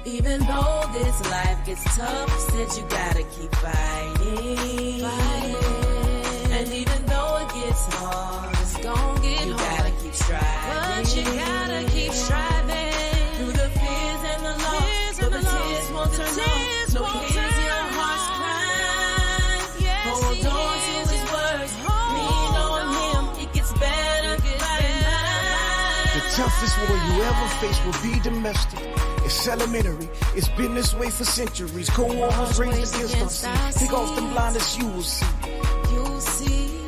Even though this life gets tough, said you gotta keep fighting. And even though it gets hard, it's gonna get hard. You gotta keep striving. But you gotta keep striving. Through the fears and the loss, but the tears won't turn off. No tears, your heart's crying. Hold on to his words. Lean on him. It gets better. The toughest war you ever face will be domestic. It's elementary, it's been this way for centuries. Cold war was raised against our seed. Take off them blinders, you will see.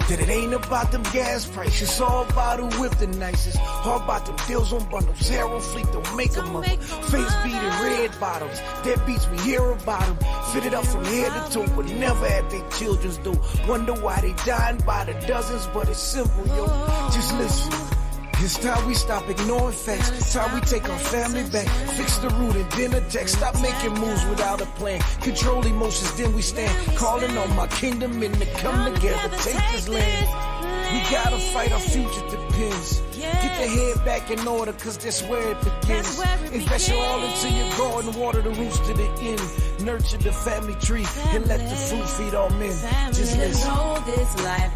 That it ain't about them gas prices, it's all about who whip the nicest. All about them deals on bundles, Arrow Fleet don't make them up. Face beating red bottoms, dead beats we hear about them. Fitted up from head to toe, but never at their children's door. Wonder why they dying by the dozens, but it's simple, yo. Just listen. It's time we stop ignoring facts. It's time we take our family back. Fix the root and then attack. Stop making moves without a plan. Control emotions, then we stand. Calling on my kingdom and to come together. Take this land. We gotta fight, our future depends. Get the head back in order, cause that's where it begins. Invest your all into your garden, water the roots to the end. Nurture the family tree and let the fruit feed all men. Just listen.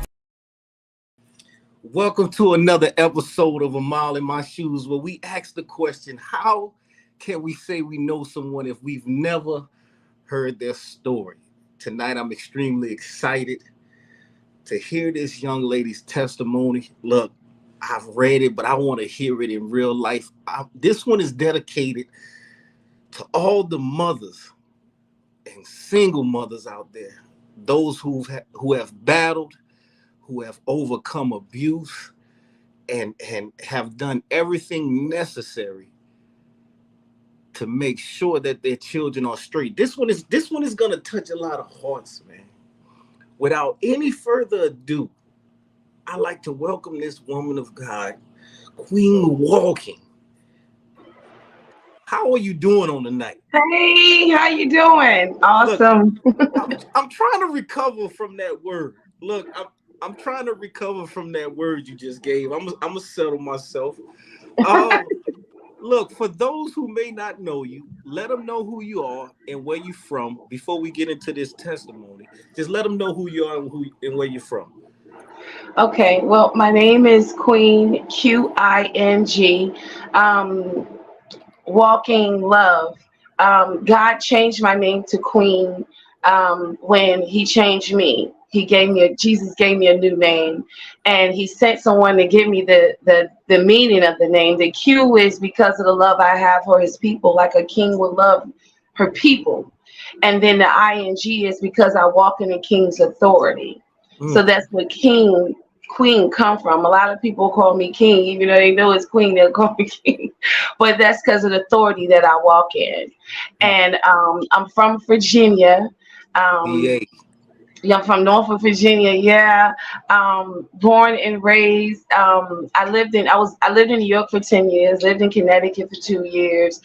Welcome to another episode of A Mile in My Shoes, where we ask the question, how can we say we know someone if we've never heard their story? Tonight, I'm extremely excited to hear this young lady's testimony. Look, I've read it, but I want to hear it in real life. This one is dedicated to all the mothers and single mothers out there, those who have battled, who have overcome abuse and have done everything necessary to make sure that their children are straight. This one is going to touch a lot of hearts, man. Without any further ado, I'd like to welcome this woman of God, Qing Walking. How are you doing on the night? Hey, how you doing? Awesome. Look, I'm trying to recover from that word. Look, I'm trying to recover from that word you just gave. I'm gonna settle myself. Look, for those who may not know you, let them know who you are and where you're from before we get into this testimony. Just let them know who you are and where you're from. Okay, well, my name is Qing, Qing, Walking Love. God changed my name to Queen when he changed me. Jesus gave me a new name, and he sent someone to give me the meaning of the name. The Q is because of the love I have for his people, like a king would love her people. And then the ING is because I walk in the king's authority. So that's what Queen come from. A lot of people call me King, even though they know it's Queen, they'll call me King. But that's because of the authority that I walk in. And I'm from Virginia. I'm from Norfolk, Virginia. Yeah, born and raised. I lived in New York for 10 years. Lived in Connecticut for 2 years.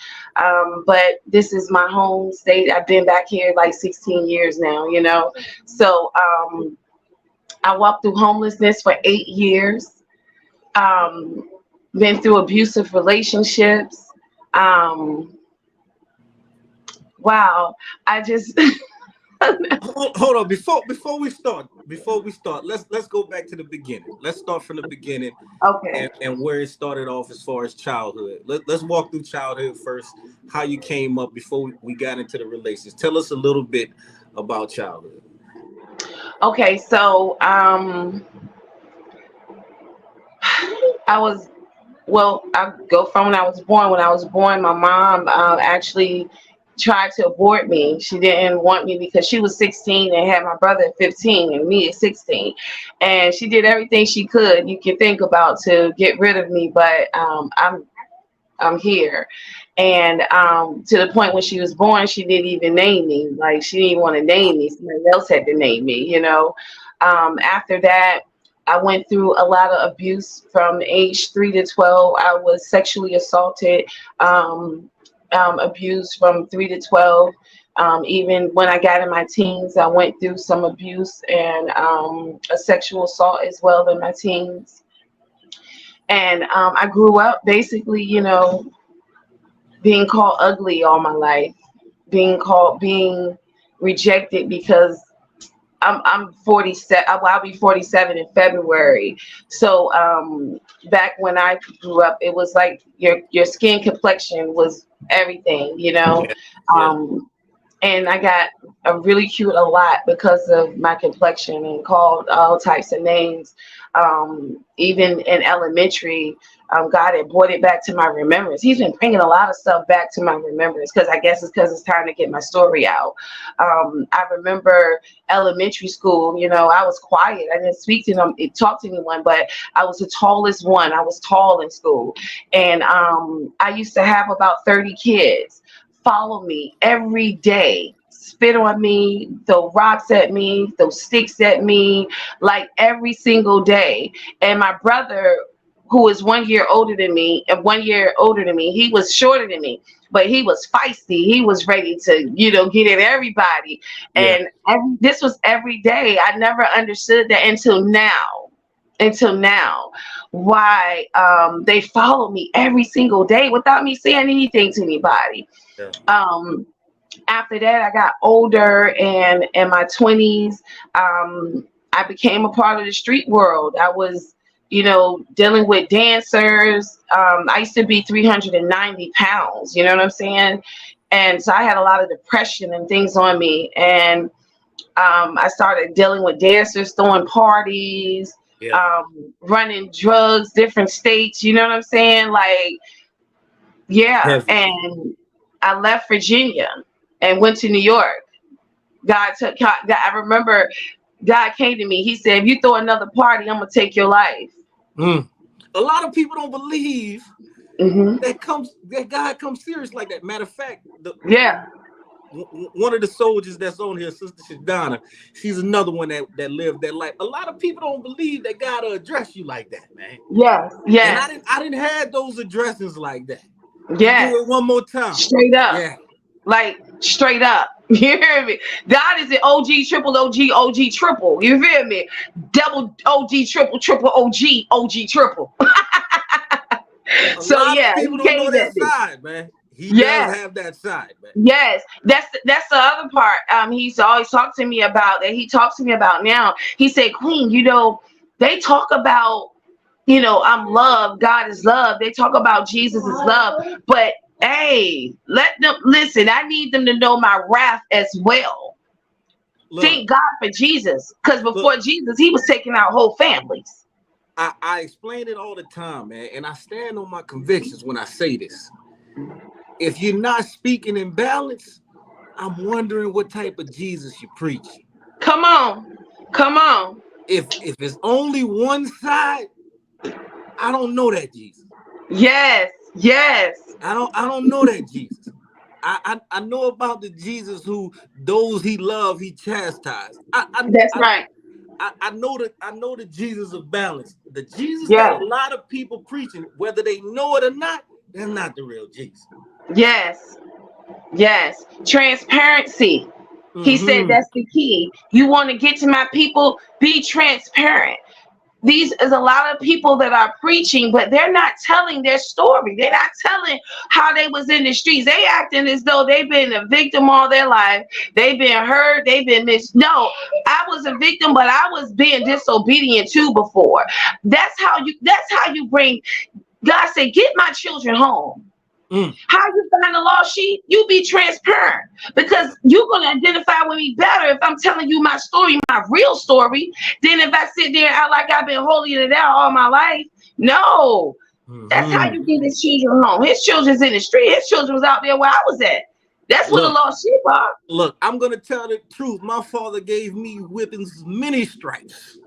But this is my home state. I've been back here like 16 years now. You know, so I walked through homelessness for 8 years. Been through abusive relationships. Wow, I just. Hold on. Before we start, let's go back to the beginning. Let's start from the beginning. Okay. And where it started off as far as childhood. Let's walk through childhood first. How you came up before we got into the relations. Tell us a little bit about childhood. Okay, so I go from when I was born. When I was born, my mom actually tried to abort me. She didn't want me because she was 16 and had my brother at 15 and me at 16. And she did everything she could you can think about to get rid of me, but I'm here. And to the point when she was born, she didn't even name me. Like, she didn't even want to name me. Somebody else had to name me, you know. After that, I went through a lot of abuse from age 3 to 12. I was sexually assaulted, abused from 3 to 12. Even when I got in my teens, I went through some abuse and a sexual assault as well in my teens. And I grew up basically, you know, being called ugly all my life, being rejected because I'm 47. I'll be 47 in February. So back when I grew up, it was like your skin complexion was everything, you know. Yeah. Yeah. And I got a really cute a lot because of my complexion and called all types of names. Even in elementary, God had brought it back to my remembrance. He's been bringing a lot of stuff back to my remembrance because I guess it's because it's time to get my story out. I remember elementary school, you know, I was quiet. I didn't speak to them, talk to anyone, but I was the tallest one. I was tall in school. And I used to have about 30 kids follow me every day, spit on me, throw rocks at me, throw sticks at me, like every single day. And my brother, who is 1 year older than me, he was shorter than me, but he was feisty. He was ready to, you know, get at everybody. Yeah. And this was every day. I never understood that until now, why they follow me every single day without me saying anything to anybody. Yeah. After that, I got older, and in my 20s, I became a part of the street world. I was, you know, dealing with dancers. I used to be 390 pounds, you know what I'm saying? And so I had a lot of depression and things on me. And I started dealing with dancers, throwing parties, Yeah. running drugs, different states, you know what I'm saying? Like, yeah. Heavy. And I left Virginia and went to New York. I remember God came to me. He said, if you throw another party, I'm going to take your life. Mm. A lot of people don't believe Mm-hmm. that God comes serious like that. Matter of fact, Yeah. one of the soldiers that's on here, Sister Shadana, she's another one that lived that life. A lot of people don't believe that God will address you like that, man. Yes. And Yes. I didn't have those addresses like that. Yes. Do it one more time. Straight up. Yeah. Like, straight up. You hear me? God is an OG, triple OG, OG, triple. You feel me? Double OG, triple, triple OG, OG, triple. A So lot yeah, of people he don't know came that at me. side, man. He Yes. does have that side, man. Yes, that's the other part. He used to always talk to me about that. He talks to me about now. He said, Queen, you know, they talk about, you know, I'm love. God is love. They talk about Jesus is love, but hey, let them listen. I need them to know my wrath as well. Look, Thank God for Jesus, because before look, Jesus, he was taking out whole families. I explain it all the time, man, and I stand on my convictions when I say this. If you're not speaking in balance, I'm wondering what type of Jesus you preach. Come on, come on. If it's only one side, I don't know that Jesus. Yes, yes. I don't know that Jesus. I know about the Jesus who those he loved, he chastised. That's right. I know the Jesus of balance. The Jesus that Yes, a lot of people preaching, whether they know it or not, they're not the real Jesus. yes, yes. Transparency. He said Mm-hmm. that's the key. You want to get to my people, be transparent. These is a lot of people that are preaching, but they're not telling their story. They're not telling how they was in the streets. They acting as though they've been a victim all their life. They've been hurt. They've been No, I was a victim, but I was being disobedient too before. That's how you bring. God said, get my children home. Mm. How you find the lost sheep? You be transparent, because you're gonna identify with me better if I'm telling you my story, my real story, than if I sit there and act like I've been holding it out all my life. No, that's how you get his children home. His children's in the street. His children was out there where I was at. That's where the lost sheep are. Look, I'm gonna tell the truth. My father gave me whippings, many stripes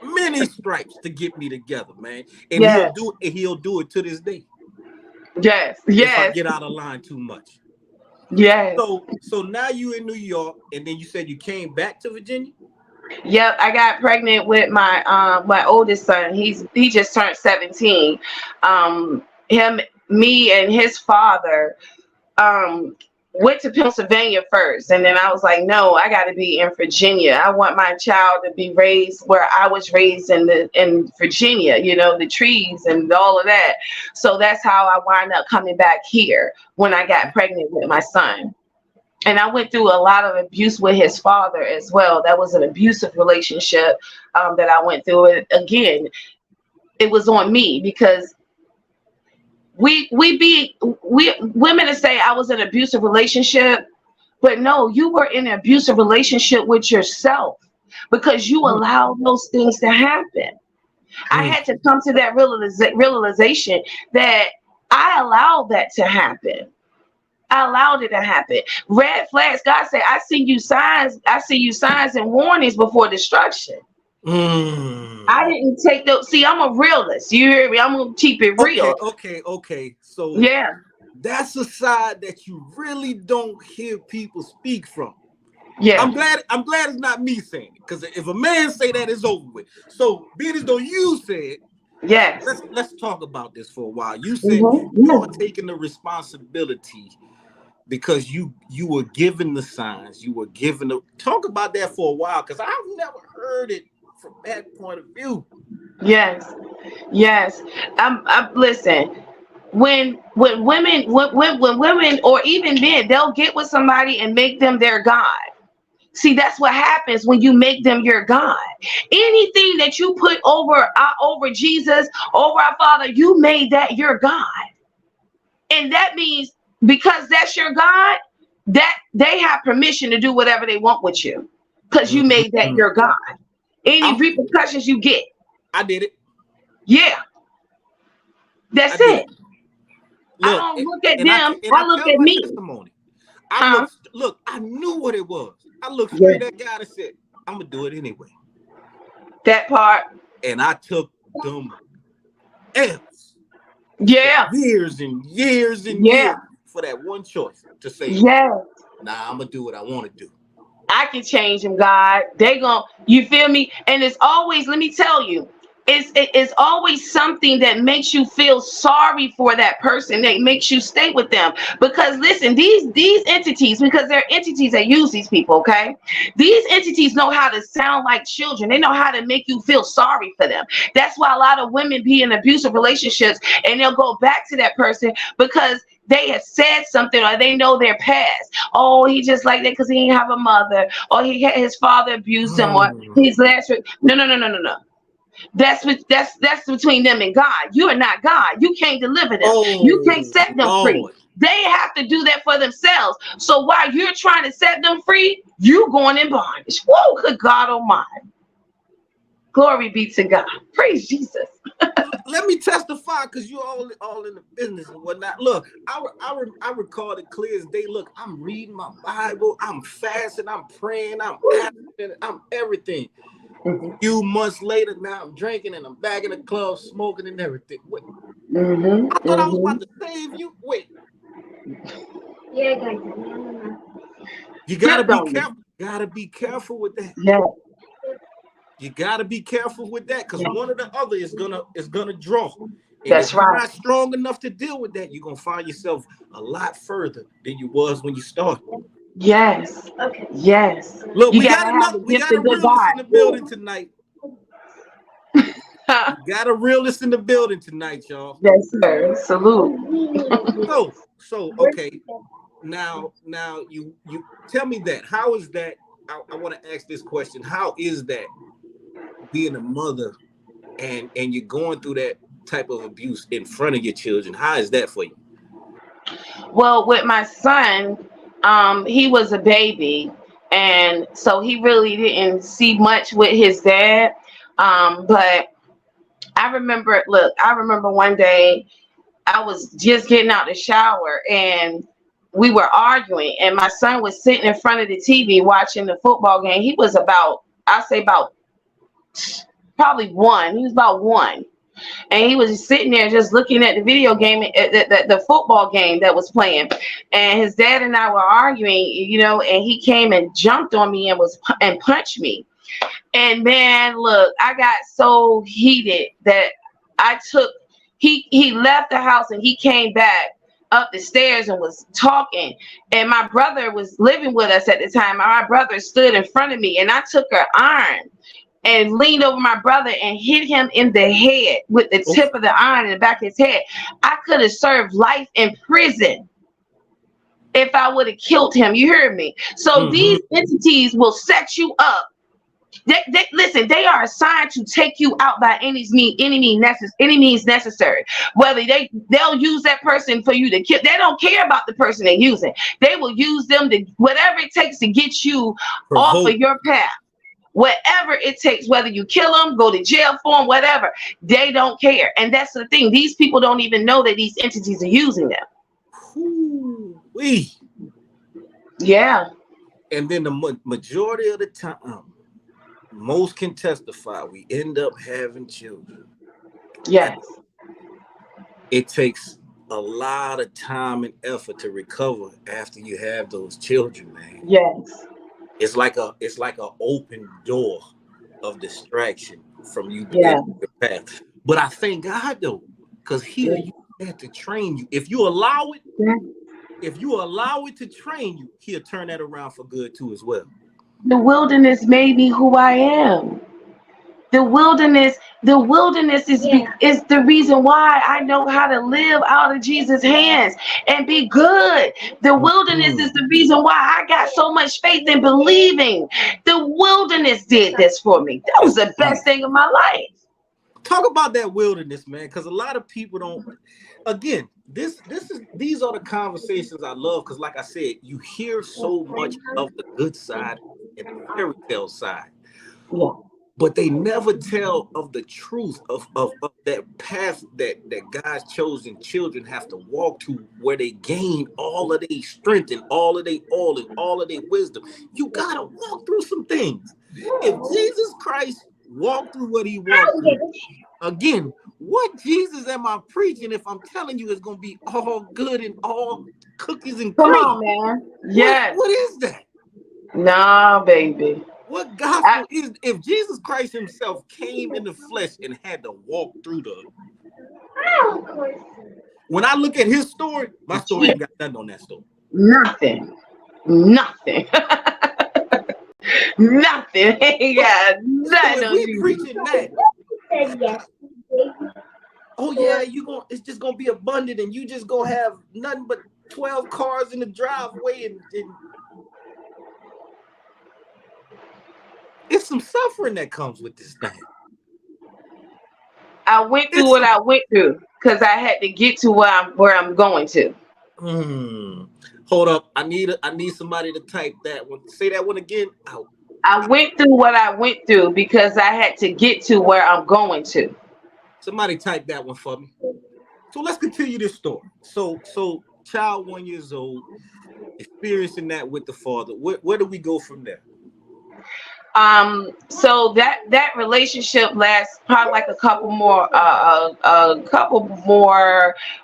to get me together, man. And Yes, he'll do it to this day. yes, If I yes, get out of line too much. yes. So now you in New York, and then you said you came back to Virginia? Yep, I got pregnant with my oldest son. He just turned 17. Me and his father, went to Pennsylvania first, and then I was like, no, I got to be in Virginia. I want my child to be raised where I was raised in Virginia, you know, the trees and all of that. So that's how I wound up coming back here when I got pregnant with my son. And I went through a lot of abuse with his father as well. That was an abusive relationship that I went through. And again, it was on me because we women to say I was in an abusive relationship, but no, you were in an abusive relationship with yourself because you allowed those things to happen. I had to come to that realization that I allowed that to happen. I allowed it to happen. Red flags. God said, I see you signs and warnings before destruction. I didn't take those. See, I'm a realist. You hear me? I'm gonna keep it real. Okay. So yeah, that's a side that you really don't hear people speak from. Yeah. I'm glad it's not me saying it, because if a man say that, it's over with. So being as though you said, yes, let's talk about this for a while. You said you're taking the responsibility because you were given the signs, you were given the talk about that for a while, because I've never heard it from that point of view. Yes. Listen. When women or even men, they'll get with somebody and make them their God. See, that's what happens when you make them your God. Anything that you put over Jesus, over our Father, you made that your God. And that means because that's your God, that they have permission to do whatever they want with you because you made that your God. Any repercussions you get. I did it. Yeah. That's it. Look, I don't look at them. I look at me. Look, I knew what it was. I looked straight at God and said, I'm going to do it anyway. That part. And I took them L's. Yeah. Years and years and years for that one choice to say, nah, I'm going to do what I want to do. I can change them, God. You feel me? And it's always, let me tell you, it's always something that makes you feel sorry for that person, that makes you stay with them. Because listen, these entities, because they're entities that use these people, okay? These entities know how to sound like children. They know how to make you feel sorry for them. That's why a lot of women be in abusive relationships and they'll go back to that person because they have said something or they know their past. Oh, he just like that because he didn't have a mother, or his father abused him, or his last. No. That's between them and God. You are not God. You can't deliver them. You can't set them free. They have to do that for themselves. So while you're trying to set them free, you going in bondage. Whoa, good God Almighty. Glory be to God. Praise Jesus. Let me testify, because you're all in the business and whatnot. Look, I recall it clear as day. Look, I'm reading my Bible. I'm fasting. I'm praying. I'm everything. A few months later, now I'm drinking and I'm back in the club smoking and everything. Wait. I thought I was about to save you. Wait. You gotta be careful. Gotta be careful with that. Yeah. You gotta be careful with that, because one or the other is gonna draw. And that's if right. You're not strong enough to deal with that, you're gonna find yourself a lot further than you was when you started. Yes. Okay. Yes. Look, we got a realist in the building tonight. We got a realist in the building tonight, y'all. Yes, sir. Salute. So okay. Now you tell me that. How is that? I want to ask this question. How is that being a mother and you're going through that type of abuse in front of your children? How is that for you? Well, with my son, he was a baby, and so he really didn't see much with his dad. But I remember one day I was just getting out the shower and we were arguing, and my son was sitting in front of the TV watching the football game. He was probably one. He was about one. And he was sitting there just looking at the video game, the football game that was playing. And his dad and I were arguing, and he came and jumped on me and punched me. And man, look, I got so heated that he left the house and he came back up the stairs and was talking, and my brother was living with us at the time. My brother stood in front of me, and I took her arm and leaned over my brother and hit him in the head with the tip of the iron in the back of his head. I could have served life in prison if I would have killed him. You heard me? So these entities will set you up. Listen, they are assigned to take you out by any means necessary. Whether they'll use that person for you to kill. They don't care about the person they're using. They will use them to whatever it takes to get you off of your path. Whatever it takes, whether you kill them, go to jail for them, whatever, they don't care. And that's the thing. These people don't even know that these entities are using them. Ooh-wee. Yeah. And then the majority of the time, most can testify, we end up having children. Yes. It takes a lot of time and effort to recover after you have those children, man. Yes. It's like an open door of distraction from you Yeah. your path. But I thank God though, because here you have to train you. If you allow it, to train you, he'll turn that around for good too as well. The wilderness made me who I am. The wilderness is the reason why I know how to live out of Jesus' hands and be good. The wilderness is the reason why I got so much faith in believing. The wilderness did this for me. That was the best thing of my life. Talk about that wilderness, man, because a lot of people don't. Again, these are the conversations I love, because like I said, you hear so much of the good side and the fairy tale side. Yeah. But they never tell of the truth of that path that God's chosen children have to walk to, where they gain all of their strength and all of their oil and all of their wisdom. You gotta walk through some things. If Jesus Christ walked through what he walked through, again, what Jesus am I preaching if I'm telling you it's gonna be all good and all cookies and cream? Come on, man. Yes. What is that? Nah, baby. What gospel is, if Jesus Christ himself came in the flesh and had to walk through when I look at his story, my story ain't got nothing on that story. Nothing. Nothing. Ain't got nothing so on we you. Preaching that. Oh yeah, it's just gonna be abundant, and you just gonna have nothing but 12 cars in the driveway, and it's some suffering that comes with this thing. I went through what I went through because I had to get to where I'm going to. Hold up, I need somebody to type that one. Say that one again. Out. I went through what I went through because I had to get to where I'm going to. Somebody type that one for me. So let's continue this story. So child 1 year old, experiencing that with the father. Where do we go from there? So that relationship lasts probably like a couple more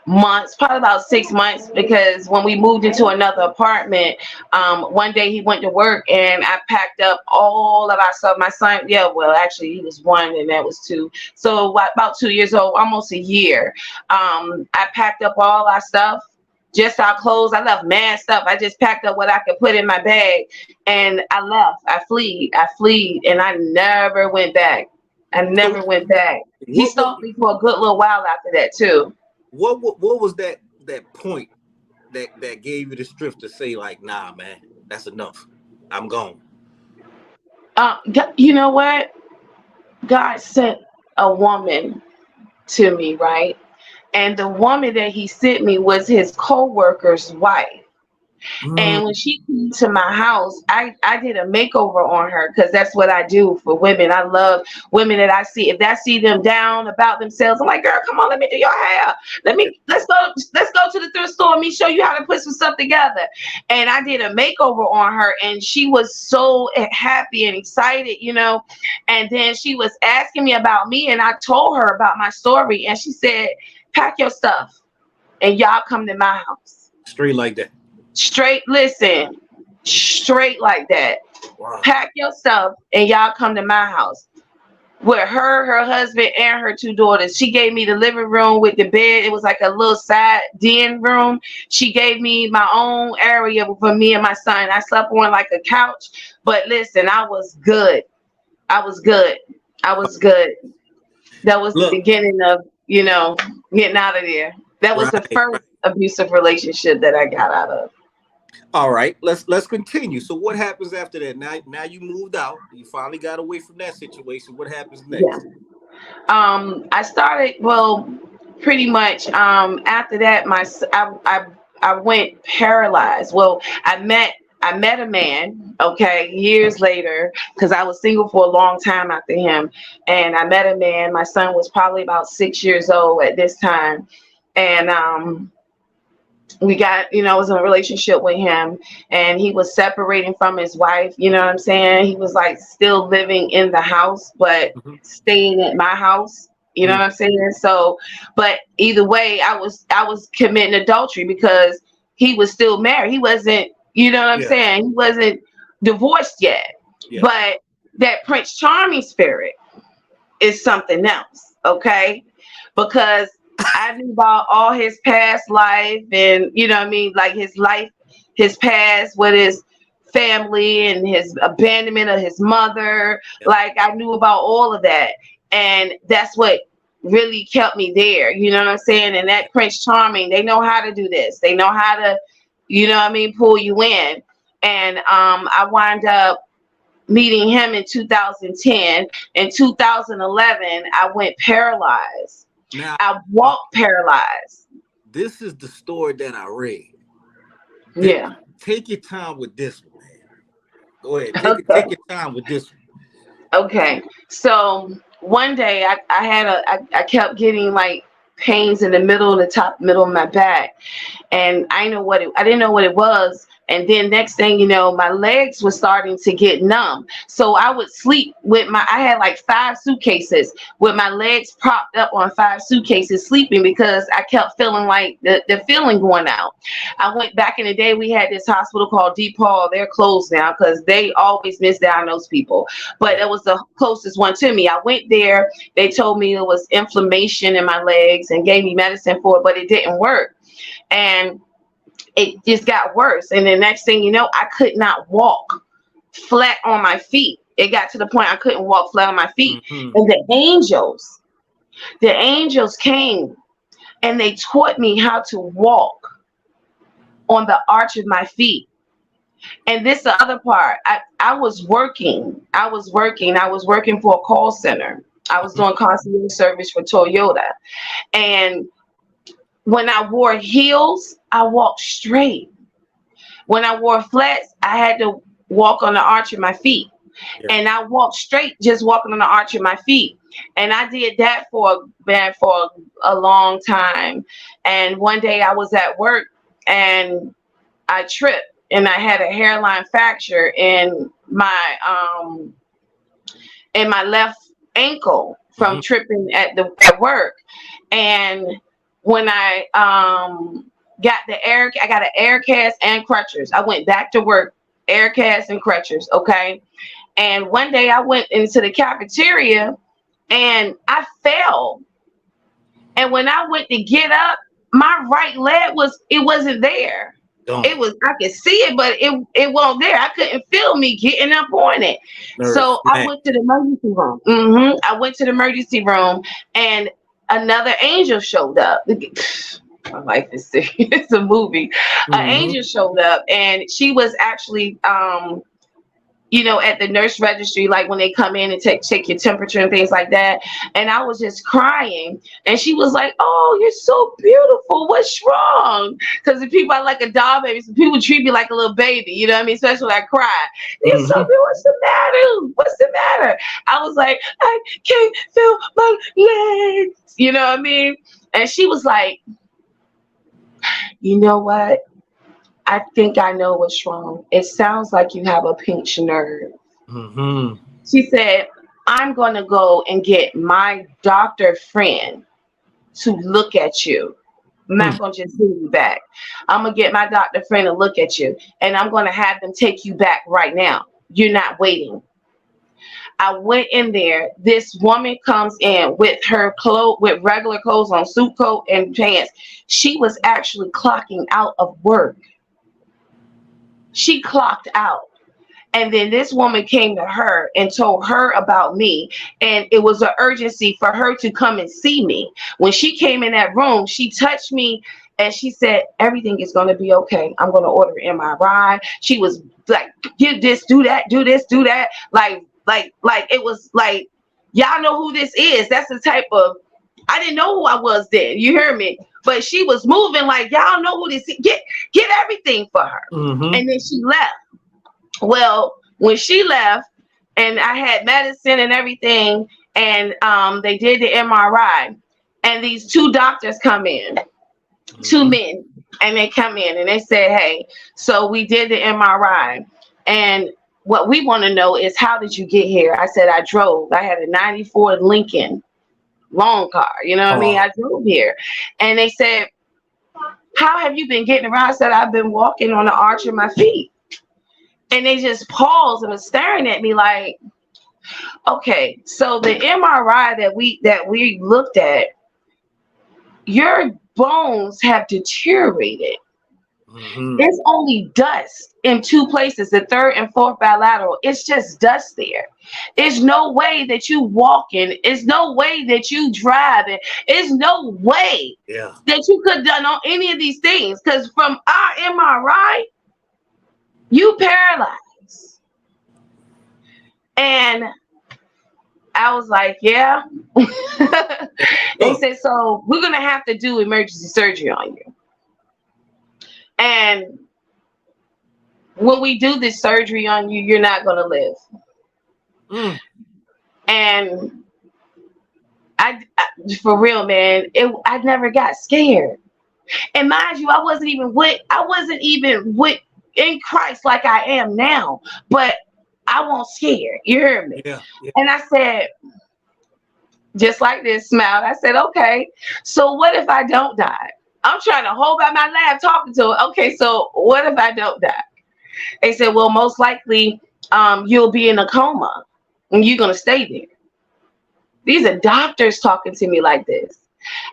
months, probably about 6 months, because when we moved into another apartment, one day he went to work and I packed up all of our stuff. My son, actually he was 1 and that was 2. So about 2 years old, almost a year. I packed up all our stuff. Just our clothes. I left mad stuff. I just packed up what I could put in my bag and I left. I fled and I never went back. Went back. He stalked me for a good little while after that too. What was that point that gave you the strength to say like, nah, man, that's enough. I'm gone. You know what? God sent a woman to me, right? And the woman that he sent me was his co-worker's wife. And when she came to my house, I did a makeover on her because that's what I do for women. I love women that I see. If I see them down about themselves, I'm like, girl, come on, let me do your hair. Let's go to the thrift store. Let me show you how to put some stuff together. And I did a makeover on her, and she was so happy and excited, And then she was asking me about me, and I told her about my story, and she said, pack your stuff and y'all come to my house. Straight like that. Straight like that. Wow. Pack your stuff and y'all come to my house. with her husband, and her 2 daughters. She gave me the living room with the bed. It was like a little side den room. She gave me my own area for me and my son. I slept on like a couch. But listen, I was good. I was good. I was good. That was the Look, beginning of, getting out of there. That was the right. first abusive relationship that I got out of. All right, let's continue. So what happens after that? Now you moved out. You finally got away from that situation. What happens Yeah. next? I started, well, pretty much after that I went paralyzed. Well, I met a man, okay, years later, because I was single for a long time after him. And I met a man. My son was probably about 6 years old at this time. And we got, I was in a relationship with him, and he was separating from his wife. You know what I'm saying? He was like still living in the house, but Mhm. staying at my house. You know Mhm. what I'm saying? So, but either way, I was committing adultery because he was still married. He wasn't, you know what I'm Yeah, saying? He wasn't divorced yet. yeah. But that Prince Charming spirit is something else, okay? Because I knew about all his past life, and what I mean, like his life, his past with his family and his abandonment of his mother. Yeah. Like I knew about all of that, and that's what really kept me there. You know what I'm saying? And that Prince Charming, they know how to do this. They know how to, pull you in. And I wind up meeting him in 2010. In 2011, I went paralyzed. Now, I uh, walked paralyzed. this is the story that I read. This, Yeah. take your time with this one, man. Go ahead, take Okay. your time with this one. Okay. So one day I kept getting like pains in the middle of my back, and I didn't know what it was. And then next thing you know, my legs were starting to get numb. So I would sleep I had like 5 suitcases with my legs propped up on 5 suitcases, sleeping because I kept feeling like the feeling going out. I went back in the day, we had this hospital called DePaul. They're closed now because they always misdiagnose people. But Right. it was the closest one to me. I went there. They told me it was inflammation in my legs and gave me medicine for it, but it didn't work. And it just got worse. And the next thing you know, I could not walk flat on my feet. It got to the point I couldn't walk flat on my feet. Mm-hmm. And the angels came and they taught me how to walk on the arch of my feet. And this the other part. I was working. I was working for a call center. I was doing concierge service for Toyota. And when I wore heels, I walked straight. When I wore flats, I had to walk on the arch of my feet. Yeah. And I walked straight, just walking on the arch of my feet. And I did that for a long time. And one day I was at work and I tripped and I had a hairline fracture in my left ankle from Mhm. tripping at work. And when I got I got an air cast and crutches. I went back to work, air cast and crutches, okay? And one day I went into the cafeteria and I fell. And when I went to get up, my right leg wasn't there. Don't. I could see it, but it wasn't there. I couldn't feel me getting up on it. Nerve So I smack. went to the emergency room. I went to the emergency room, and another angel showed up. My life is serious. It's a movie. An Mhm. angel showed up, and she was actually at the nurse registry, like when they come in and take your temperature and things like that. And I was just crying. And she was like, "Oh, you're so beautiful. What's wrong?" Because the people are like a doll baby. So people treat me like a little baby. You know what I mean? Especially when I cry. You're so Mhm. beautiful. What's the matter? What's the matter? I was like, "I can't feel my legs." You know what I mean? And she was like, "You know what? I think I know what's wrong. It sounds like you have a pinched nerve." Mhm. She said, "I'm going to go and get my doctor friend to look at you. I'm not going to just send you back. I'm going to get my doctor friend to look at you, and I'm going to have them take you back right now. You're not waiting." I went in there. This woman comes in with her clothes, with regular clothes on, suit coat and pants. She was actually clocking out of work. She clocked out. And then this woman came to her and told her about me. And it was an urgency for her to come and see me. When she came in that room, she touched me and she said, everything is going to be okay. I'm going to order an MRI. She was like, give this, do that, do this, do that. Like it was like, y'all know who this is. That's the type of, I didn't know who I was then. You hear me? But she was moving like, y'all know who this is. Get everything for her. Mm-hmm. And then she left. Well, when she left and I had medicine and everything, and they did the MRI, and these two doctors come in, two men, and they come in and they said, hey, so we did the MRI, and what we want to know is, how did you get here? I said, I drove. I had a 94 Lincoln long car. You know what I mean? I drove here. And they said, how have you been getting around? I said, I've been walking on the arch of my feet. And they just paused and was staring at me like, okay, so the MRI that we looked at, your bones have deteriorated. Mm-hmm. It's only dust in two places, the third and fourth bilateral. It's just dust there. There's no way that you walking. There's no way that you driving. There's no way that you could have done on any of these things. Because from our MRI, you paralyzed. And I was like, yeah. They said, so we're going to have to do emergency surgery on you. And when we do this surgery on you, you're not going to live. And I for real, man, I never got scared. And mind you, I wasn't even with in Christ like I am now, but I won't scare. You heard me? Yeah. And I said, just like this, smiled. I said, okay, so what if I don't die? I'm trying to hold by my lab talking to her. Okay, so what if I don't die? They said, well, most likely you'll be in a coma and you're going to stay there. These are doctors talking to me like this.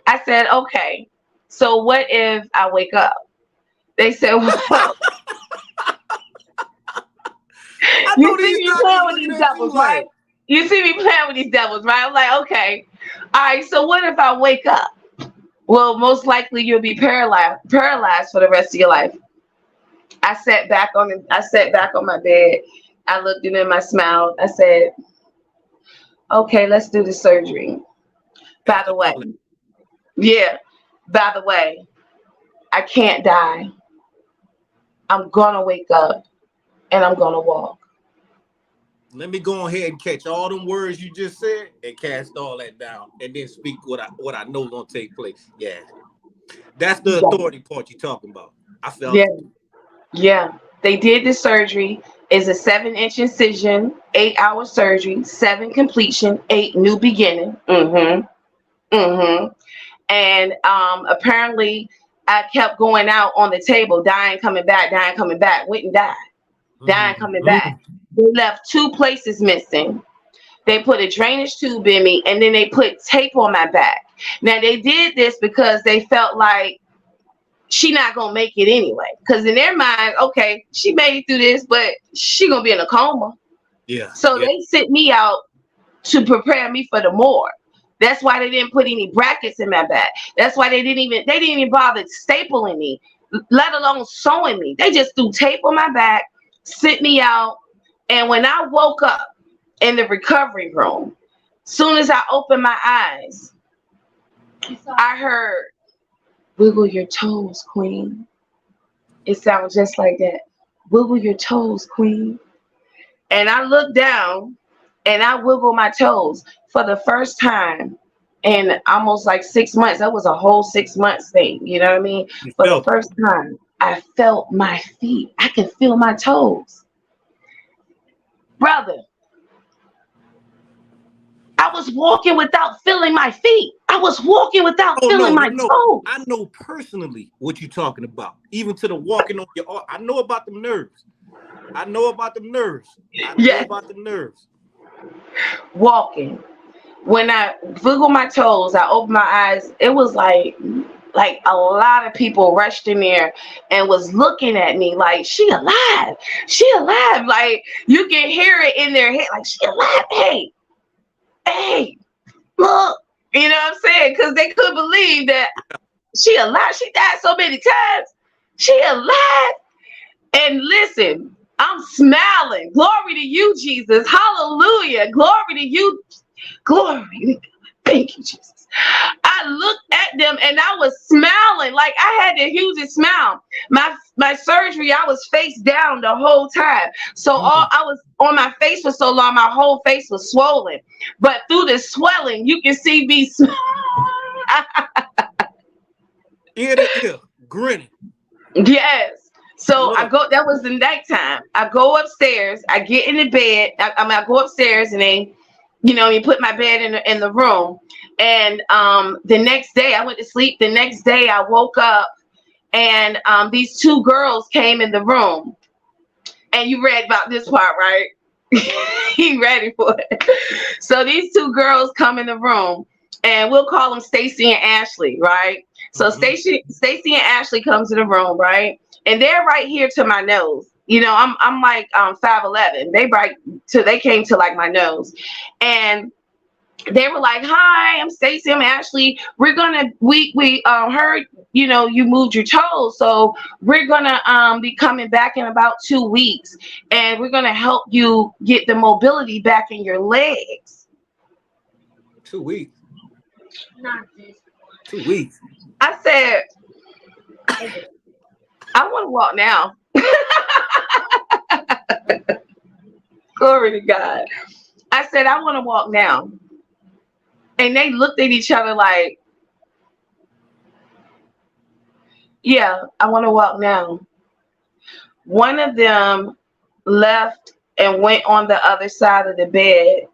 I said, okay, so what if I wake up? They said, well, you see me playing with these devils, right? You see me playing with these devils, right? I'm like, okay, all right, so what if I wake up? Well, most likely you'll be paralyzed for the rest of your life. I sat back on my bed. I looked at him, I smiled. I said, okay, let's do the surgery. By the way, I can't die. I'm gonna wake up and I'm gonna walk. Let me go ahead and catch all them words you just said and cast all that down, and then speak what I know gonna take place. Yeah, that's the authority part you're talking about. I felt Yeah. They did the surgery. It's a 7-inch incision, 8-hour surgery, 7 completion, 8 new beginning. And apparently I kept going out on the table, dying, coming back, went and died, dying, coming back. They left 2 places missing. They put a drainage tube in me, and then they put tape on my back. Now they did this because they felt like she not gonna make it anyway. Because in their mind, okay, she made it through this, but she gonna be in a coma. So they sent me out to prepare me for the morgue. That's why they didn't put any brackets in my back. That's why they didn't even bother stapling me, let alone sewing me. They just threw tape on my back, sent me out. And when I woke up in the recovery room, soon as I opened my eyes, I heard, wiggle your toes, queen. It sounds just like that. Wiggle your toes, queen. And I looked down and I wiggled my toes for the first time in almost like 6 months. That was a whole 6 months thing. You know what I mean? For the first time, I felt my feet. I could feel my toes. Brother, I was walking without feeling my feet. I was walking without feeling my toes. I know personally what you're talking about. Even to the walking on your arm. I know about them nerves. I know about them nerves. walking. When I wiggled my toes, I opened my eyes. It was like a lot of people rushed in there and was looking at me like, she alive, she alive. Like you can hear it in their head, like, she alive. Hey, look, you know what I'm saying? Because they couldn't believe that she alive. She died so many times. She alive. And listen, I'm smiling. Glory to you, Jesus. Hallelujah. Glory to you. Glory. Thank you, Jesus. I looked at them and I was smiling. Like I had the hugest smile. My surgery, I was face down the whole time. So I was on my face for so long, my whole face was swollen. But through the swelling, you can see me smiling. Ear to ear, grinning. Yes. So Look. I go, that was the nighttime. I go upstairs, I get in the bed. I go upstairs and they, you put my bed in the room. And the next day I went to sleep. The next day I woke up and these two girls came in the room. And you read about this part, right? You ready for it? So these two girls come in the room and we'll call them Stacy and Ashley, right? So Stacy and Ashley comes in the room, right? And they're right here to my nose. I'm like 5'11". They came to like my nose. And they were like, hi, I'm Stacy, I'm Ashley. We heard, you moved your toes. So we're gonna be coming back in about 2 weeks. And we're gonna help you get the mobility back in your legs. 2 weeks. Not this. 2 weeks. I said, I want to walk now. Glory to God. I said, I want to walk now. And they looked at each other like, yeah, I want to walk now. One of them left and went on the other side of the bed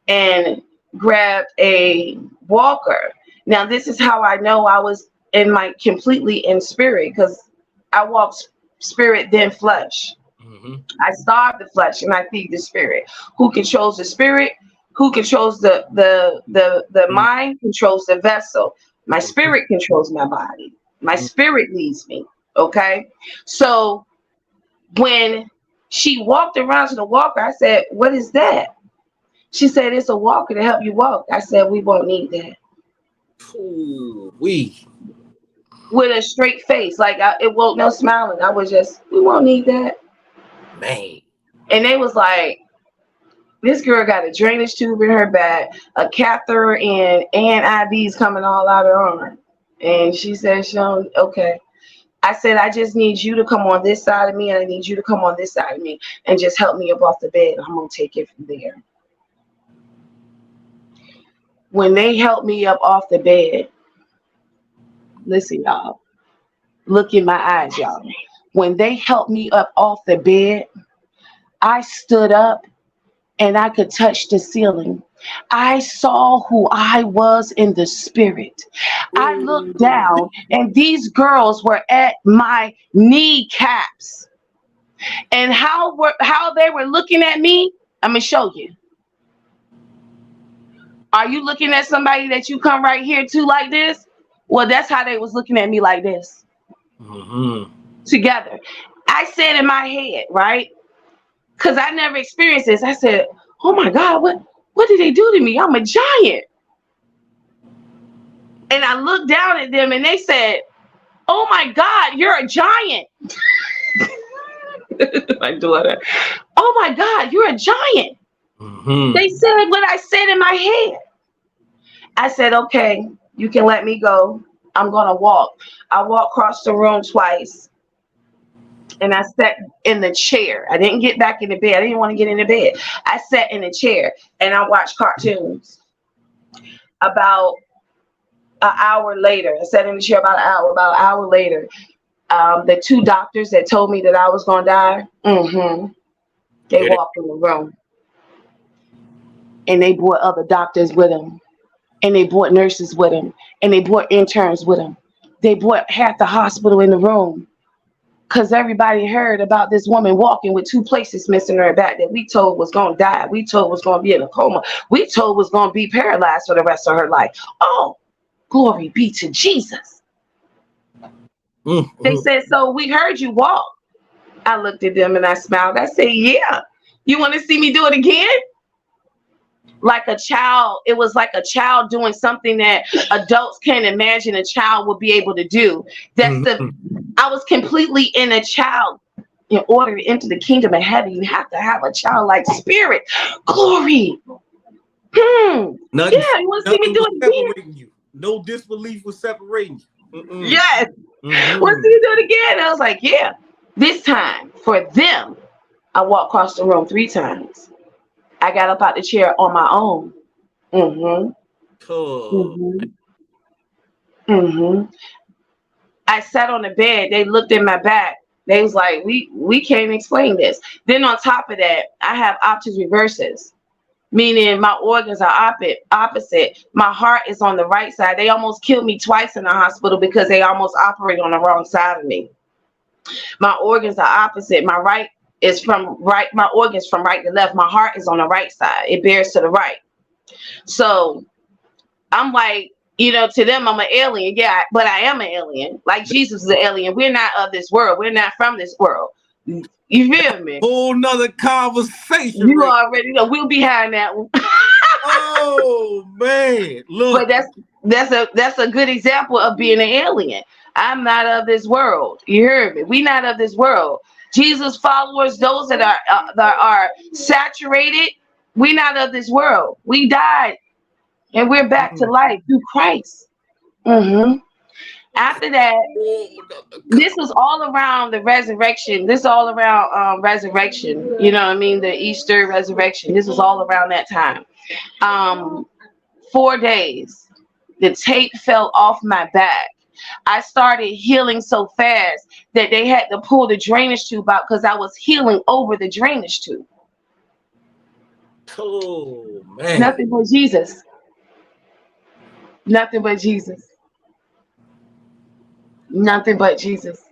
and grabbed a walker. Now, this is how I know I was completely in spirit, because I walk spirit, then flesh. I starve the flesh and I feed the spirit. Who controls the spirit? Who controls the mind? Controls the vessel. My spirit controls my body. My spirit leads me. Okay. So when she walked around to the walker, I said, what is that? She said, it's a walker to help you walk. I said, we won't need that. Ooh, with a straight face, like it woke no smiling. I was just, we won't need that, man. And they was like, this girl got a drainage tube in her back, a catheter, and IVs coming all out her arm. And she said, Sean, okay. I said, I just need you to come on this side of me, and I need you to come on this side of me, and just help me up off the bed. I'm gonna take it from there. When they helped me up off the bed, listen, y'all, look in my eyes, y'all. When they helped me up off the bed, I stood up and I could touch the ceiling. I saw who I was in the spirit. I looked down and these girls were at my kneecaps. And how they were looking at me, I'm going to show you. Are you looking at somebody that you come right here to like this? Well, that's how they was looking at me, like this. Together. I said in my head, right? Because I never experienced this. I said, oh my God, what did they do to me? I'm a giant. And I looked down at them and they said, oh my God, you're a giant. My daughter, oh my God, you're a giant. They said what I said in my head. I said, okay, you can let me go. I'm going to walk. I walked across the room twice. And I sat in the chair. I didn't get back in the bed. I didn't want to get in the bed. I sat in the chair and I watched cartoons. About an hour later, I sat in the chair about an hour. About an hour later, the two doctors that told me that I was going to die, they walked in the room. And they brought other doctors with them. And they brought nurses with them. And they brought interns with them. They brought half the hospital in the room. because everybody heard about this woman walking with 2 places missing her back that we told was going to die. We told was going to be in a coma. We told was going to be paralyzed for the rest of her life. Oh, glory be to Jesus. They said, so we heard you walk. I looked at them and I smiled. I said, yeah. You want to see me do it again? Like a child. It was like a child doing something that adults can't imagine a child would be able to do. I was completely in a child. In order to enter the kingdom of heaven, you have to have a childlike spirit. Glory. Yeah, you want to see me do it again? You. No disbelief was separating you. Yes. Want to see me do it again? I was like, yeah. This time, for them, I walked across the room 3 times. I got up out the chair on my own. I sat on the bed. They looked at my back. They was like, we can't explain this. Then on top of that, I have optus reverses, meaning my organs are opposite. My heart is on the right side. They almost killed me twice in the hospital because they almost operate on the wrong side of me. My organs are opposite. My right is from right. My organs from right to left. My heart is on the right side. It bears to the right. So I'm like, you know, to them, I'm an alien. Yeah, but I am an alien. Like Jesus is an alien. We're not of this world. We're not from this world. You feel me? Whole nother conversation. You already know. We'll be having that one. Oh man, look. But that's a good example of being an alien. I'm not of this world. You heard me? We not of this world. Jesus followers, those that are saturated, we not of this world. We died, and we're back to life through Christ. After that, this was all around the resurrection. This is all around resurrection. You know what I mean? The Easter resurrection. This was all around that time. 4 days, the tape fell off my back. I started healing so fast that they had to pull the drainage tube out because I was healing over the drainage tube. Oh man. Nothing but Jesus. Nothing but Jesus. Nothing but Jesus.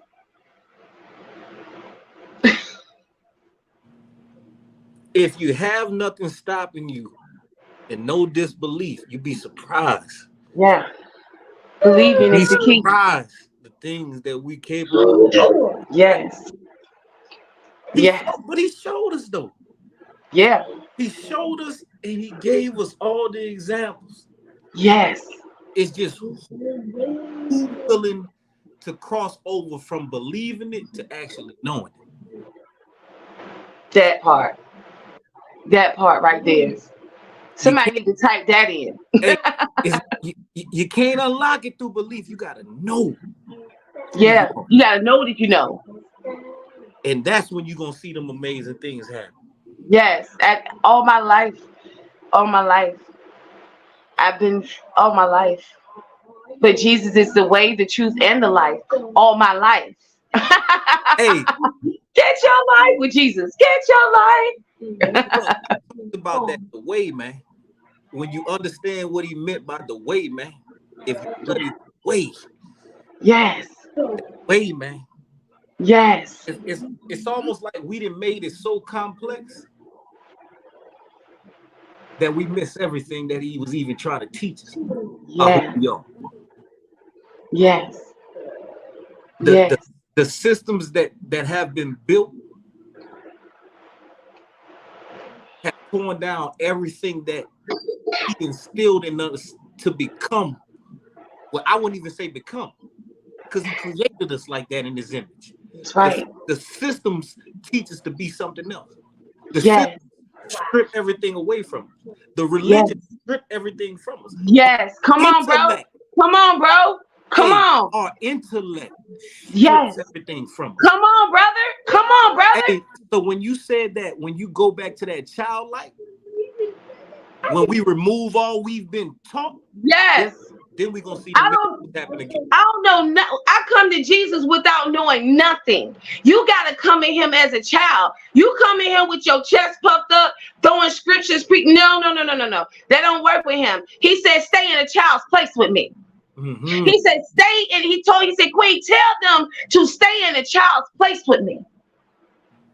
If you have nothing stopping you and no disbelief, you'd be surprised. Yeah. Believing is the key. Surprised the things that we capable of. Yes. But he showed us though. Yeah. He showed us and he gave us all the examples. Yes. It's just who willing to cross over from believing it to actually knowing it. That part right there. Somebody need to type that in. You can't unlock it through belief. You gotta know. Yeah, you gotta know that you know. And that's when you're gonna see them amazing things happen. Yes, all my life. I've been all my life. But Jesus is the way, the truth, and the life. All my life. Hey, get your life with Jesus. Get your life. Think about that, the way, man. When you understand what he meant by the way, man. If you study the way. Yes. Way, man. Yes. It's almost like we done made it so complex that we miss everything that he was even trying to teach us. Yeah. Yes. The systems that have been built have torn down everything that he instilled in us to become. Well, I wouldn't even say become, because he created us like that in his image. That's right. The systems teach us to be something else. The systems strip everything away from us. The religion strip everything from us. Yes. Come on, bro. Come on. Our intellect strips everything from us. Come on, brother. Hey, so when you said that, when you go back to that childlike, when we remove all we've been taught, then we're gonna see the miracles happen again. I don't know. I come to Jesus without knowing nothing. You gotta come at him as a child. You come in here with your chest puffed up, throwing scriptures. No. That don't work with him. He said, stay in a child's place with me. Mm-hmm. He said, stay, and he said, Queen, tell them to stay in a child's place with me.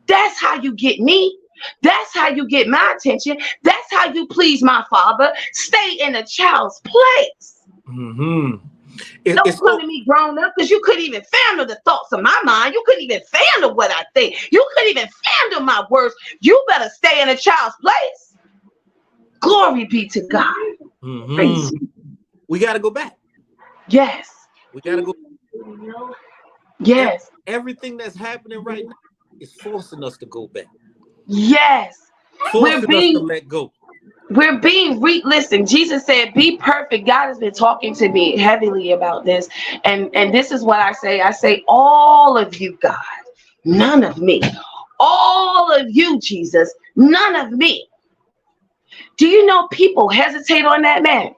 That's how you get me. That's how you get my attention. That's how you please my Father. Stay in a child's place. Mm-hmm. Don't come to me grown up, because you couldn't even handle the thoughts of my mind. You couldn't even handle what I think. You couldn't even handle my words. You better stay in a child's place. Glory be to God. Mm-hmm. We got to go back. Yes. We got to go. Yes. Everything that's happening right now is forcing us to go back. Yes. Forcing us to let go. We're being listen, Jesus said, be perfect. God has been talking to me heavily about this. And this is what I say. I say, all of you, God, none of me. All of you, Jesus, none of me. Do you know people hesitate on that, man?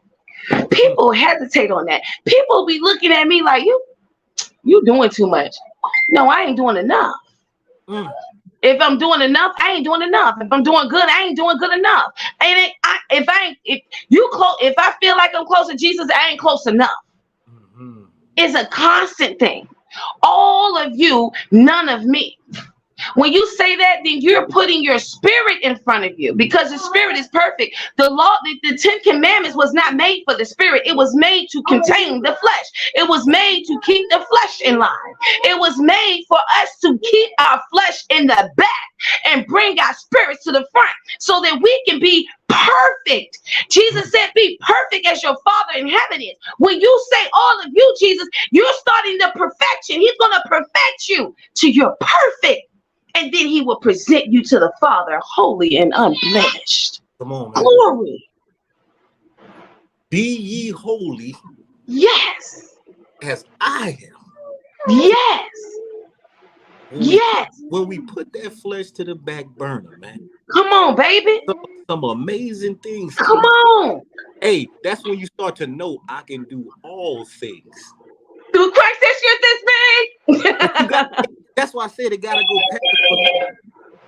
People hesitate on that. People be looking at me like, you doing too much. No, I ain't doing enough. If I'm doing enough, I ain't doing enough. If I'm doing good, I ain't doing good enough. And if I feel like I'm close to Jesus, I ain't close enough. Mm-hmm. It's a constant thing. All of you, none of me. When you say that, then you're putting your spirit in front of you, because the spirit is perfect. The law, the 10 commandments was not made for the spirit. It was made to contain the flesh. It was made to keep the flesh in line. It was made for us to keep our flesh in the back and bring our spirits to the front so that we can be perfect. Jesus said, be perfect as your Father in heaven is. When you say all of you, Jesus, you're starting the perfection. He's going to perfect you to your perfect. And then he will present you to the Father, holy and unblemished. Come on, man. Glory. Be ye holy. Yes. As I am. Yes. Yes. When we put that flesh to the back burner, man. Come on, baby. Some amazing things. Come on. Hey, that's when you start to know I can do all things. Through Christ that strengthens me. That's why I said it gotta go past.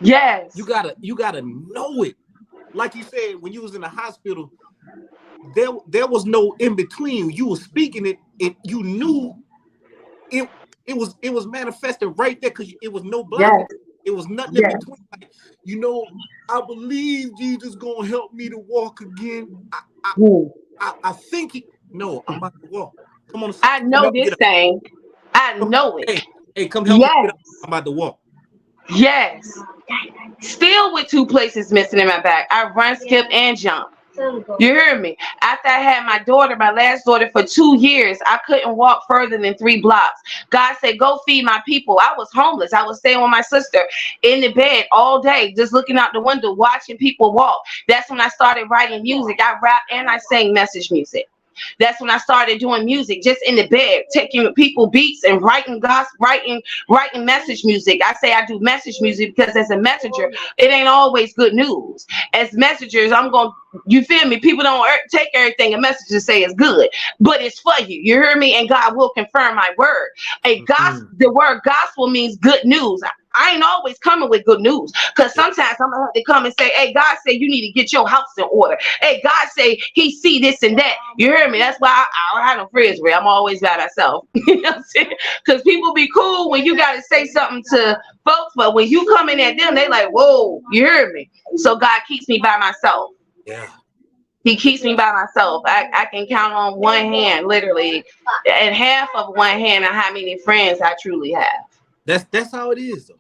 Yes. You gotta know it. Like you said, when you was in the hospital, there was no in between. You were speaking it, and you knew it was manifesting right there, because it was no blockage. Yes. It was nothing Yes. in between. Like, I believe Jesus gonna help me to walk again. I think I'm about to walk. Come on. I know this thing. I know it. Hey, come help me get up. I'm about to walk. Yes. Still with 2 places missing in my back. I run, skip, and jump. You hear me? After I had my last daughter, for 2 years, I couldn't walk further than 3 blocks. God said, go feed my people. I was homeless. I was staying with my sister in the bed all day, just looking out the window, watching people walk. That's when I started writing music. I rap and I sang message music. That's when I started doing music, just in the bed, taking people beats and writing message music. I say I do message music because as a messenger, it ain't always good news. As messengers, you feel me? People don't take everything a messenger say is good, but it's for you. You hear me? And God will confirm my word. The word gospel means good news. I ain't always coming with good news, because sometimes I'm gonna have to come and say, hey, God said you need to get your house in order. Hey, God say he see this and that. You hear me? That's why I don't have no friends where I'm always by myself. You know what I'm saying? Because people be cool when you got to say something to folks, but when you come in at them, they like, whoa, you hear me? So God keeps me by myself. Yeah. He keeps me by myself. I can count on one hand, literally, and half of one hand on how many friends I truly have. That's how it is, though.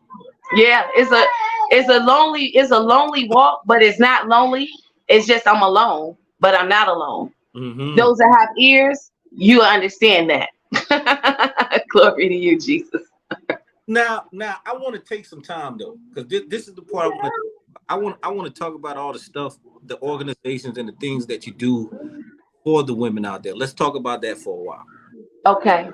Yeah, it's a lonely walk, but it's not lonely. It's just I'm alone, but I'm not alone. Mm-hmm. Those that have ears, you understand that. Glory to you, Jesus. Now, I want to take some time though, because this is the part I want to talk about all the stuff, the organizations and the things that you do for the women out there. Let's talk about that for a while. Okay.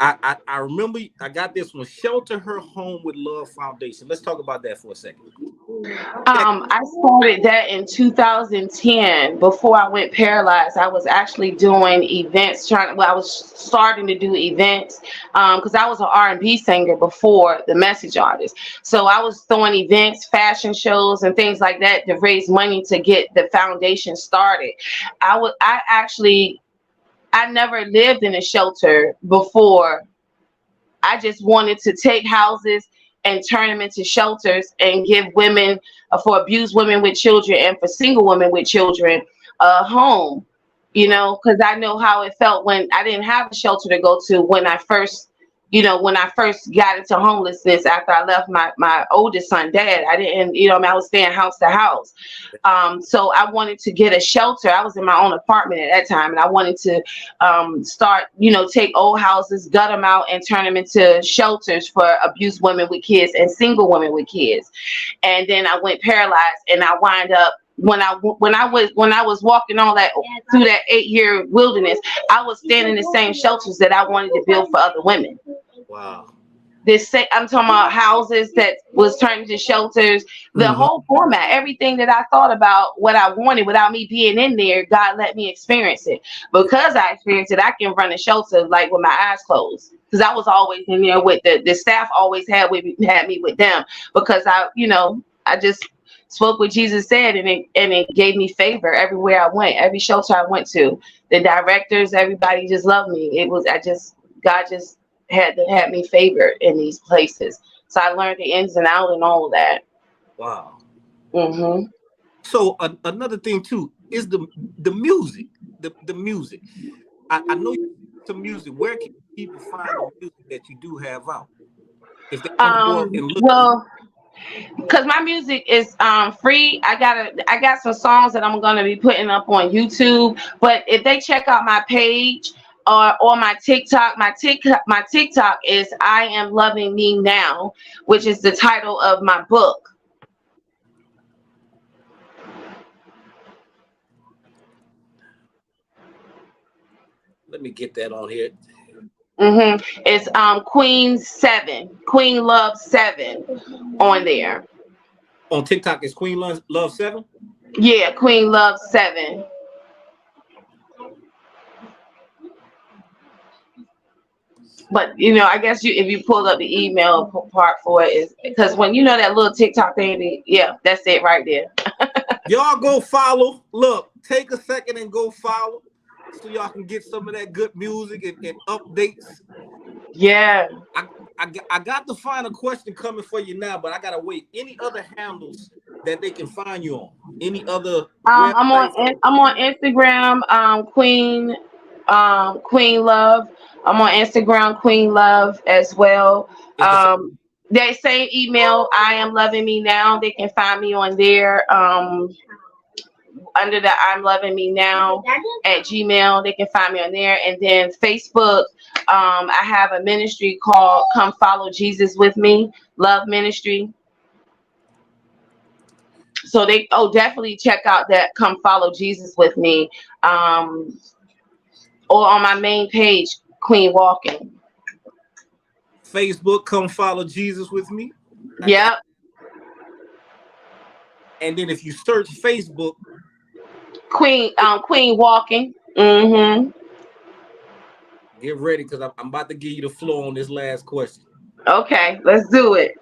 I remember I got this one, Shelter Her Home with Love Foundation. Let's talk about that for a second. I started that in 2010. Before I went paralyzed, I was actually doing events. I was starting to do events because I was an R&B singer before the message artist. So I was throwing events, fashion shows, and things like that to raise money to get the foundation started. I never lived in a shelter before. I just wanted to take houses and turn them into shelters and give women, for abused women with children and for single women with children, a home. You know, because I know how it felt when I didn't have a shelter to go to when I first, when I first got into homelessness after I left my oldest son dad. I didn't, I was staying house to house. So I wanted to get a shelter. I was in my own apartment at that time, and I wanted to start, take old houses, gut them out, and turn them into shelters for abused women with kids and single women with kids. And then I went paralyzed, and I wind up when I was walking all that through that 8-year wilderness, I was standing in the same shelters that I wanted to build for other women. Wow. I'm talking about houses that was turned into shelters, the whole format, everything that I thought about, what I wanted without me being in there, God let me experience it. Because I experienced it, I can run a shelter like with my eyes closed. Because I was always in there with the staff always had me with them, because I just spoke what Jesus said, and it gave me favor everywhere I went, every shelter I went to. The directors, everybody just loved me. God just had me favored in these places. So I learned the ins and outs and all of that. Wow. Mm-hmm. So another thing too is the music. The music. I know you have some music. Where can people find the music that you do have out? If they want to go up and look. Because my music is free. I got some songs that I'm gonna be putting up on YouTube. But if they check out my page or my TikTok, my TikTok is I Am Loving Me Now, which is the title of my book. Let me get that on here. It's Queen Love 7 on there. On TikTok, is Queen Love 7? Yeah, Queen Love 7. But I guess if you pulled up the email part for it, is because when that little TikTok thing, that's it right there. Y'all go follow. Look, take a second and go follow, so y'all can get some of that good music and updates. Yeah. I got the final question coming for you now, but I gotta wait. Any other handles that they can find you on? Any other? I'm on Instagram, Queen Love. I'm on Instagram, Queen Love as well. That same email, I Am Loving Me Now. They can find me on there. Under the I'm Loving Me Now at Gmail. They can find me on there. And then Facebook, I have a ministry called Come Follow Jesus With Me, Love Ministry. So they definitely check out that Come Follow Jesus With Me. Or on my main page, Queen Walking. Facebook, Come Follow Jesus With Me. Yep. And then if you search Facebook, Queen Walking. Mm-hmm. Get ready, because I'm about to give you the floor on this last question. Okay, let's do it.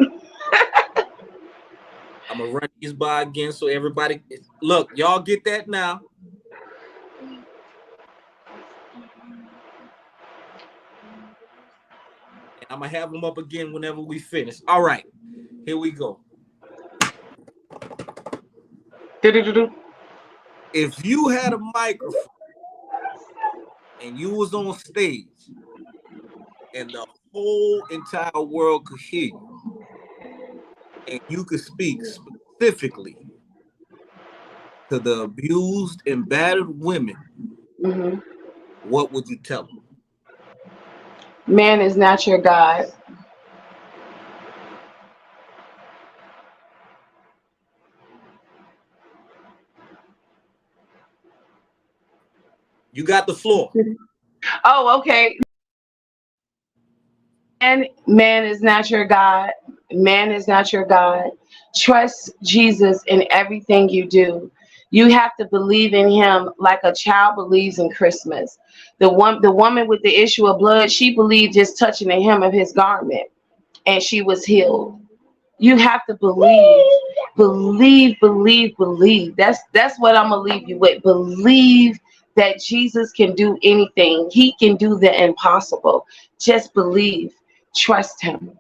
I'm gonna run these by again so everybody look. Y'all get that now. And I'm gonna have them up again whenever we finish. All right, here we go. If you had a microphone and you was on stage and the whole entire world could hear you, and you could speak specifically to the abused and battered women, what would you tell them? Man is not your God. You got the floor. Oh, okay. And man is not your God. Man is not your God. Trust Jesus in everything you do. You have to believe in him like a child believes in Christmas. The woman with the issue of blood, she believed just touching the hem of his garment, and she was healed. You have to believe. That's what I'm gonna leave you with. Believe that Jesus can do anything. He can do the impossible. Just believe. Trust him.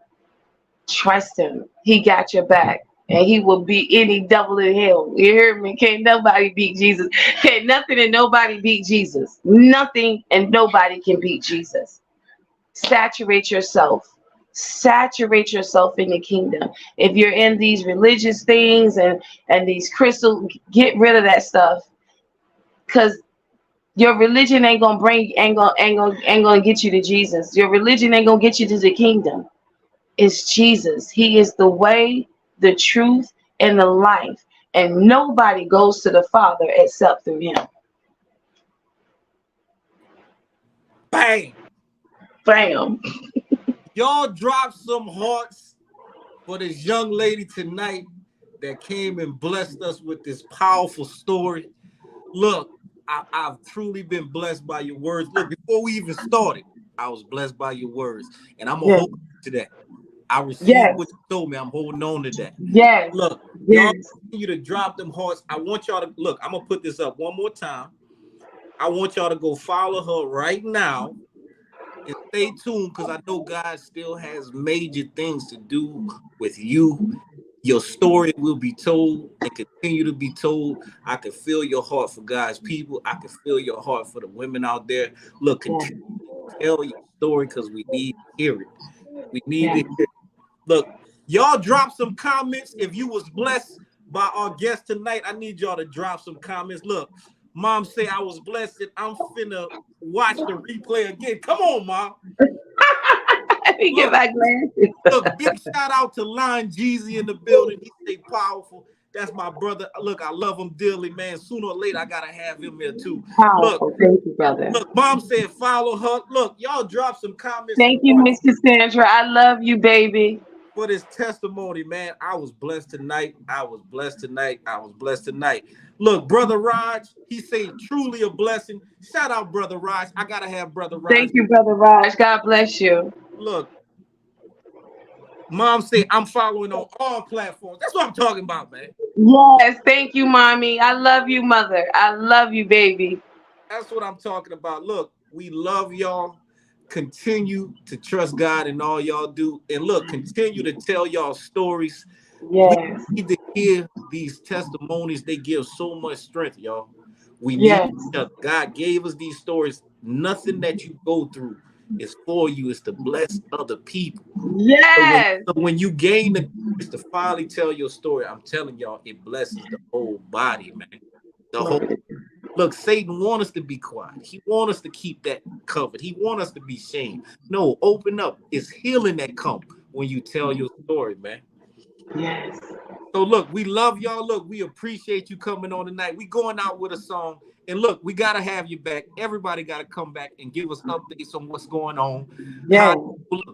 Trust him. He got your back. And he will beat any devil in hell. You hear me? Can't nobody beat Jesus. Can't nothing and nobody beat Jesus. Nothing and nobody can beat Jesus. Saturate yourself. Saturate yourself in the kingdom. If you're in these religious things and these crystals, get rid of that stuff. Because your religion ain't gonna get you to Jesus. Your religion ain't gonna get you to the kingdom. It's Jesus. He is the way, the truth, and the life. And nobody goes to the Father except through him. Bang! Bam. Y'all drop some hearts for this young lady tonight that came and blessed us with this powerful story. Look, I've truly been blessed by your words. Look, before we even started, I was blessed by your words. And I'm going to hold on to that. I received what you told me. I'm holding on to that. Yes. Look, y'all continue to drop them hearts. I want y'all to, look, I'm going to put this up one more time. I want y'all to go follow her right now. And stay tuned, because I know God still has major things to do with you. Your story will be told and continue to be told. I can feel your heart for God's people. I can feel your heart for the women out there. Look, continue to tell your story, because we need to hear it. We need to hear it. Look, y'all drop some comments. If you was blessed by our guest tonight, I need y'all to drop some comments. Look, Mom say I was blessed, and I'm finna watch the replay again. Come on, Mom. Let me get my glasses. Look, big shout out to Lion Jeezy in the building. He stay powerful. That's my brother. Look, I love him dearly, man. Sooner or later, I gotta have him here too. Powerful. Look, thank you, brother. Look, Mom said follow her. Look, y'all drop some comments. Thank you, Miss Cassandra. I love you, baby. For this testimony, man. I was blessed tonight. I was blessed tonight. I was blessed tonight. Look, Brother Raj, he said truly a blessing. Shout out, Brother Raj. I gotta have Brother Raj. Thank you, Brother Raj. God bless you. Look, Mom said I'm following on all platforms. That's what I'm talking about, man. Yes, thank you, Mommy. I love you, Mother. I love you, baby. That's what I'm talking about. Look, we love y'all. Continue to trust God in all y'all do. And look, continue to tell y'all stories. Yes. We need to hear these testimonies. They give so much strength, y'all. We need God gave us these stories. Nothing that you go through is for you. It's to bless other people. Yes. So when you gain the courage to finally tell your story, I'm telling y'all, it blesses the whole body, man. The whole. Look, Satan wants us to be quiet. He wants us to keep that covered. He wants us to be shamed. No, open up. It's healing that comes when you tell your story, man. Yes. So look, we love y'all. Look, we appreciate you coming on tonight. We going out with a song. And look, we got to have you back. Everybody got to come back and give us updates on what's going on. Yes.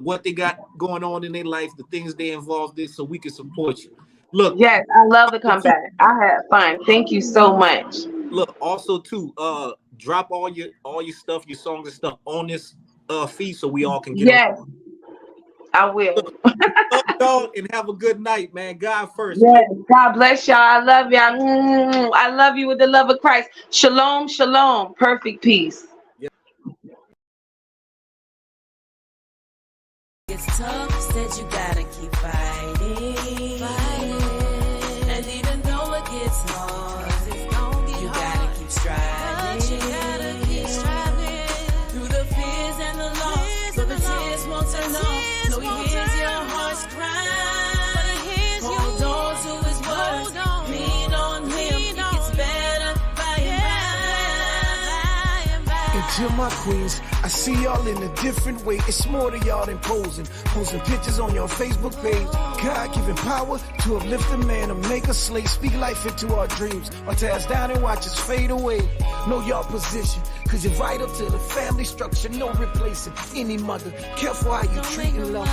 What they got going on in their life, the things they involved in, so we can support you. Look. Yes, I love to come back. I had fun. Thank you so much. Look, also too, drop all your stuff, your songs and stuff on this feed so we all can get on. I will. Love y'all and have a good night, man. God first. Yes. God bless y'all. I love y'all. I love you with the love of Christ. Shalom, shalom. Perfect peace. Yeah. It's tough, said you gotta keep fighting. And even though it gets hard, you gotta keep striving. Through the fears and the loss, so the tears won't turn off. No, he hears your heart's cry. Hold on to his words. Lean on him. It gets better by and by. And to my queens, I see y'all in a different way. It's more to y'all than posing pictures on your Facebook page. God giving power to uplift a man, to make a slave, speak life into our dreams, or tear us down and watch us fade away. Know y'all position, cause you're vital to the family structure, no replacing any mother. Careful how you treat and love.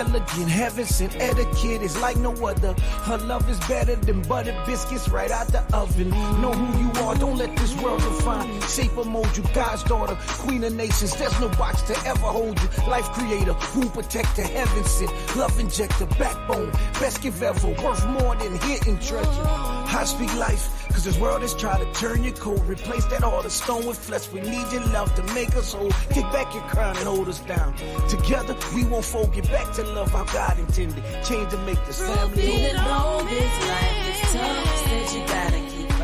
elegant. Heaven sent etiquette is like no other. Her love is better than buttered biscuits right out the oven. Know who you are, don't let this world define. Shape or mold you, God's daughter, queen of nations. There's no box to ever hold you. Life creator, womb protector, heaven sent. Love injector, backbone, best gift ever. Worth more than hidden treasure. I speak life, cause this world is trying to turn you cold. Replace that heart of stone with flesh. We need your love to make us whole. Kick back your crown and hold us down. Together, we won't fold. Get back to love how God intended. Change to make this family. Even though this life is tough, said you gotta keep